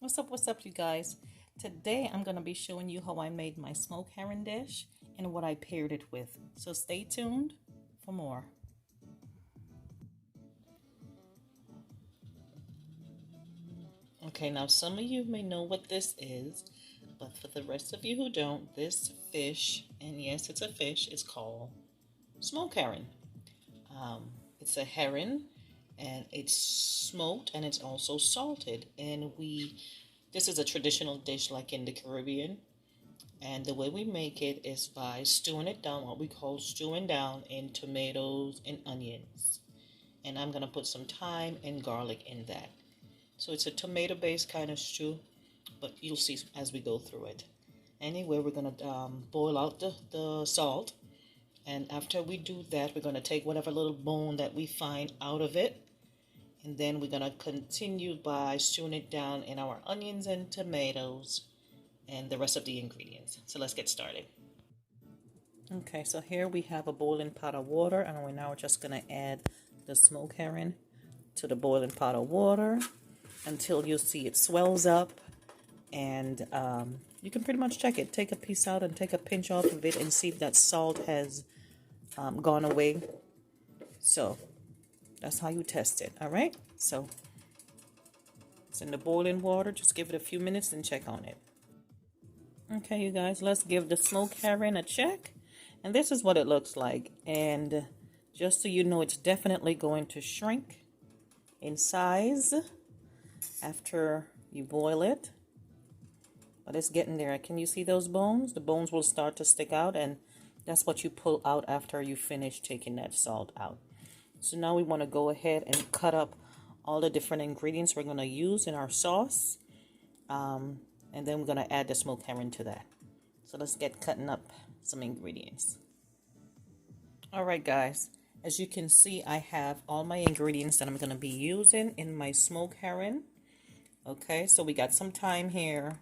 What's up, you guys? Today I'm going to be showing you how I made my smoked herring dish and what I paired it with. So stay tuned for more. Okay, now some of you may know what this is, but for the rest of you who don't, this fish, and yes, it's a fish, is called smoked herring. Um, it's a herring and it's smoked and it's also salted. This is a traditional dish like in the Caribbean. And the way we make it is by stewing it down, what we call stewing down in tomatoes and onions. And I'm going to put some thyme and garlic in that. So it's a tomato based kind of stew, but you'll see as we go through it. Anyway, we're going to boil out the salt. And after we do that, we're going to take whatever little bone that we find out of it. And then we're going to continue by stewing it down in our onions and tomatoes and the rest of the ingredients. So let's get started. Okay, so here we have a boiling pot of water, and we're now just going to add the smoked herring to the boiling pot of water until you see it swells up, and you can pretty much check it. Take a piece out and take a pinch off of it and see if that salt has gone away. So that's how you test it, all right? So it's in the boiling water. Just give it a few minutes and check on it. Okay, you guys, let's give the smoked herring a check. And this is what it looks like. And just so you know, it's definitely going to shrink in size after you boil it. But it's getting there. Can you see those bones? The bones will start to stick out, and that's what you pull out after you finish taking that salt out. So now we want to go ahead and cut up all the different ingredients we're going to use in our sauce. And then we're going to add the smoked herring to that. So let's get cutting up some ingredients. All right, guys. As you can see, I have all my ingredients that I'm going to be using in my smoked herring. Okay, so we got some thyme here,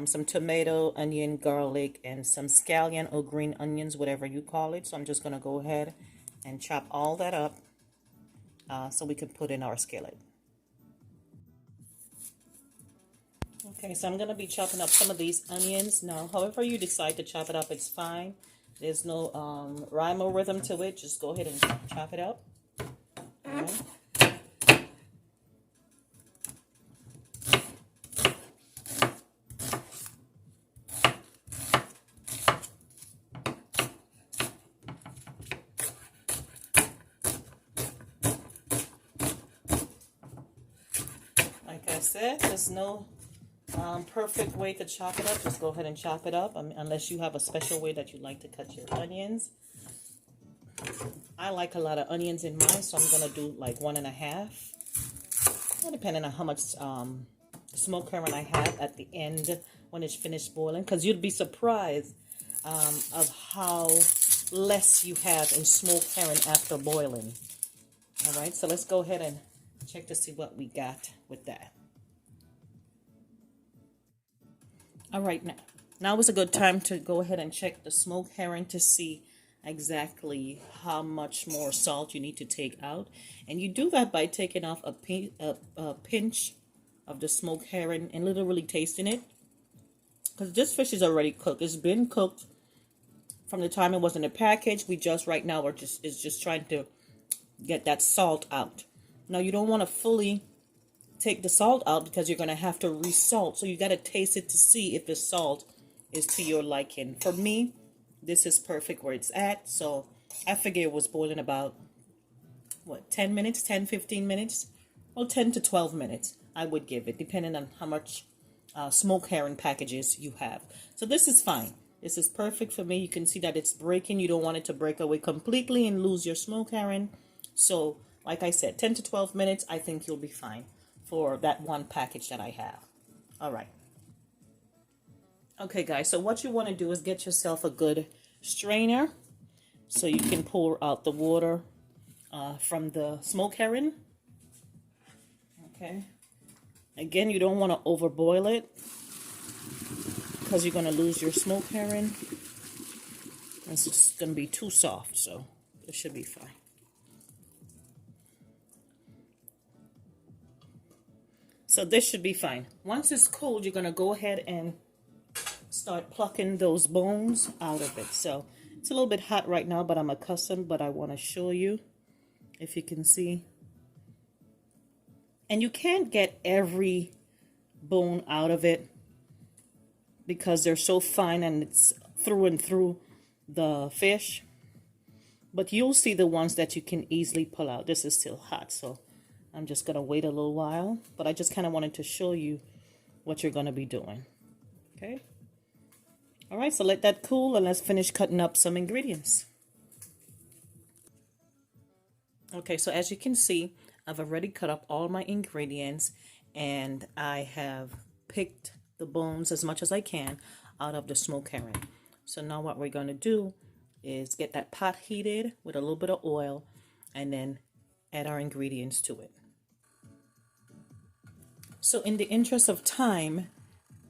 some tomato, onion, garlic, and some scallion or green onions, whatever you call it. So I'm just going to go ahead and chop all that up so we can put in our skillet. Okay, so I'm going to be chopping up some of these onions. Now, however you decide to chop it up, it's fine. There's no rhyme or rhythm to it. Just go ahead and chop it up. All right. Like I said, there's no perfect way to chop it up. Just go ahead and chop it up, unless you have a special way that you like to cut your onions. I like a lot of onions in mine, so I'm going to do like 1.5. Depending on how much smoked herring I have at the end when it's finished boiling. Because you'd be surprised of how less you have in smoked herring after boiling. All right, so let's go ahead and check to see what we got with that. All right, now is a good time to go ahead and check the smoked herring to see exactly how much more salt you need to take out. And you do that by taking off a pinch of the smoked herring and literally tasting it. Because this fish is already cooked. It's been cooked from the time it was in the package. We just right now are just trying to get that salt out. Now you don't want to fully take the salt out because you're going to have to resalt. So you got to taste it to see if the salt is to your liking. For me, this is perfect where it's at. So I figure it was boiling about, 10 minutes, 10, 15 minutes? Well, 10 to 12 minutes I would give it, depending on how much smoked herring packages you have. So this is fine. This is perfect for me. You can see that it's breaking. You don't want it to break away completely and lose your smoked herring. So, like I said, 10 to 12 minutes, I think you'll be fine for that one package that I have. All right. Okay, guys, so what you want to do is get yourself a good strainer so you can pour out the water from the smoked herring. Okay. Again, you don't want to overboil it because you're going to lose your smoked herring. It's just going to be too soft, so it should be fine. So this should be fine. Once it's cold, you're gonna go ahead and start plucking those bones out of it. So it's a little bit hot right now, but I'm accustomed, but I want to show you if you can see. And you can't get every bone out of it because they're so fine and it's through and through the fish. But you'll see the ones that you can easily pull out. This is still hot, so I'm just going to wait a little while. But I just kind of wanted to show you what you're going to be doing. Okay. All right, so let that cool and let's finish cutting up some ingredients. Okay, so as you can see, I've already cut up all my ingredients and I have picked the bones as much as I can out of the smoked herring. So now what we're going to do is get that pot heated with a little bit of oil and then add our ingredients to it. So in the interest of time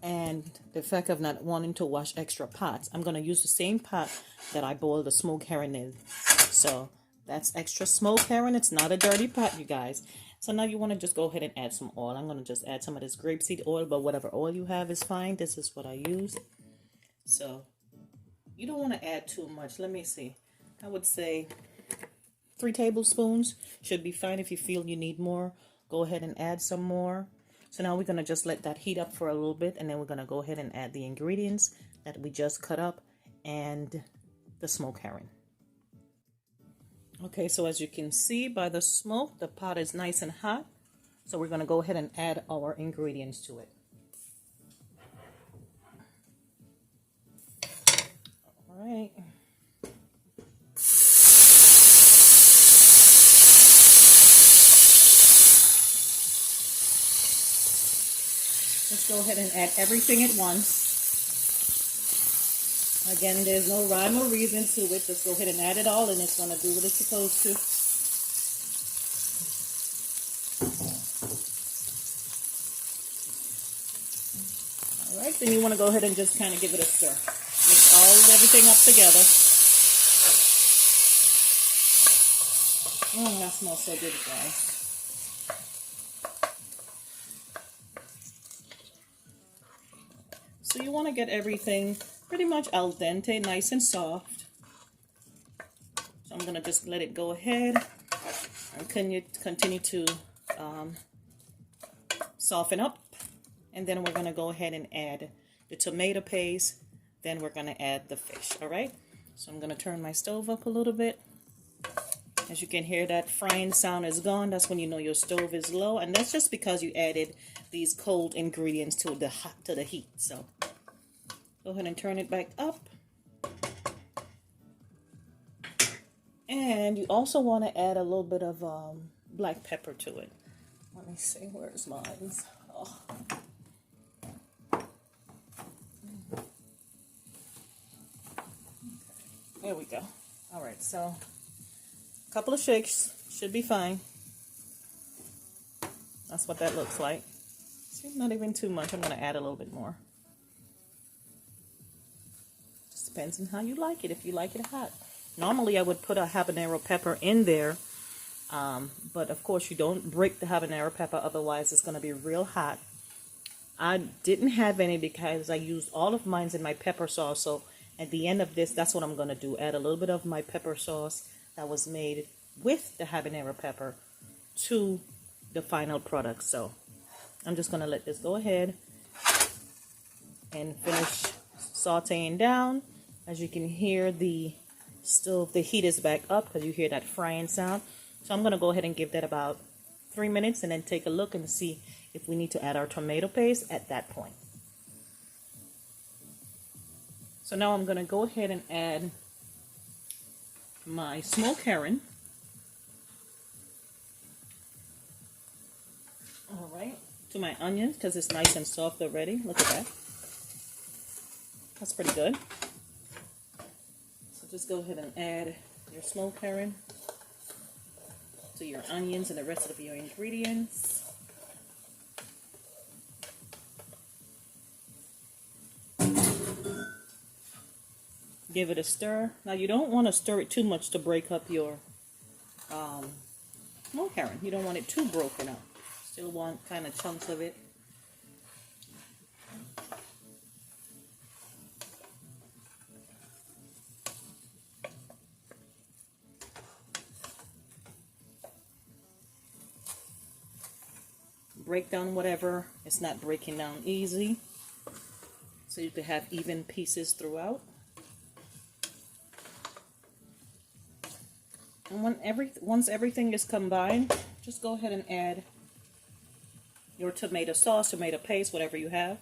and the fact of not wanting to wash extra pots, I'm going to use the same pot that I boiled the smoked herring in. So that's extra smoked herring. It's not a dirty pot, you guys. So now you want to just go ahead and add some oil. I'm going to just add some of this grapeseed oil, but whatever oil you have is fine. This is what I use. So you don't want to add too much. Let me see. I would say 3 tablespoons should be fine. If you feel you need more, go ahead and add some more. So now we're going to just let that heat up for a little bit, and then we're going to go ahead and add the ingredients that we just cut up and the smoked herring. Okay, so as you can see by the smoke, the pot is nice and hot. So we're going to go ahead and add our ingredients to it. All right. Let's go ahead and add everything at once. Again, there's no rhyme or reason to it. Just go ahead and add it all and it's going to do what it's supposed to. All right, then you want to go ahead and just kind of give it a stir. Mix everything up together. That smells so good, guys. So you want to get everything pretty much al dente, nice and soft. So I'm going to just let it go ahead and continue to soften up. And then we're going to go ahead and add the tomato paste. Then we're going to add the fish, all right? So I'm going to turn my stove up a little bit. As you can hear, that frying sound is gone. That's when you know your stove is low. And that's just because you added these cold ingredients to the heat. So go ahead and turn it back up. And you also want to add a little bit of black pepper to it. Let me see, where's mine? Oh. There we go. All right, so a couple of shakes should be fine. That's what that looks like. See, not even too much. I'm going to add a little bit more. Just depends on how you like it. If you like it hot. Normally, I would put a habanero pepper in there. But, of course, you don't break the habanero pepper. Otherwise, it's going to be real hot. I didn't have any because I used all of mine in my pepper sauce. So, at the end of this, that's what I'm going to do. Add a little bit of my pepper sauce that was made with the habanero pepper to the final product. So, I'm just going to let this go ahead and finish sauteing down. As you can hear, the stove, the heat is back up because you hear that frying sound. So I'm going to go ahead and give that about 3 minutes and then take a look and see if we need to add our tomato paste at that point. So now I'm going to go ahead and add my smoked herring. All right, to my onions because it's nice and soft already. Look at that. That's pretty good. So just go ahead and add your smoked herring to your onions and the rest of your ingredients. Give it a stir. Now you don't want to stir it too much to break up your smoked herring. You don't want it too broken up. Still want kind of chunks of it. Break down whatever it's not breaking down easy, so you can have even pieces throughout. And once everything is combined, just go ahead and add your tomato sauce, tomato paste, whatever you have.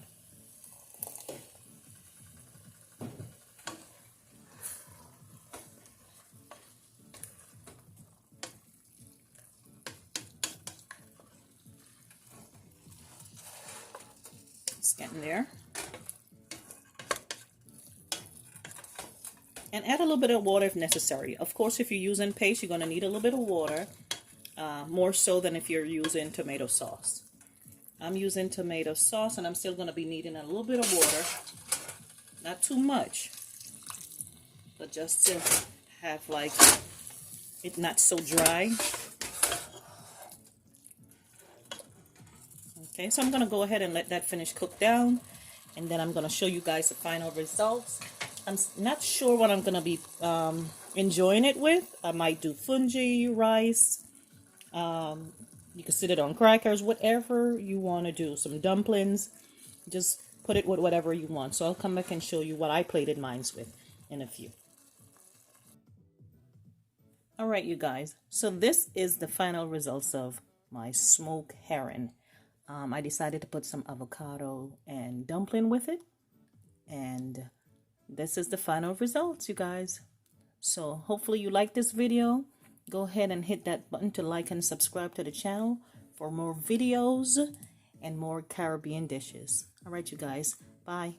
It's getting there. And add a little bit of water if necessary. Of course, if you're using paste, you're going to need a little bit of water, more so than if you're using tomato sauce. I'm using tomato sauce, and I'm still going to be needing a little bit of water. Not too much, but just to have like it not so dry. Okay, so I'm going to go ahead and let that finish cook down, and then I'm going to show you guys the final results. I'm not sure what I'm going to be enjoying it with. I might do fungi, rice. You can sit it on crackers, whatever you want to do. Some dumplings. Just put it with whatever you want. So I'll come back and show you what I plated mine with in a few. Alright, you guys. So this is the final results of my smoked herring. I decided to put some avocado and dumpling with it. And this is the final results, you guys. So hopefully you like this video. Go ahead and hit that button to like and subscribe to the channel for more videos and more Caribbean dishes. All right, you guys. Bye.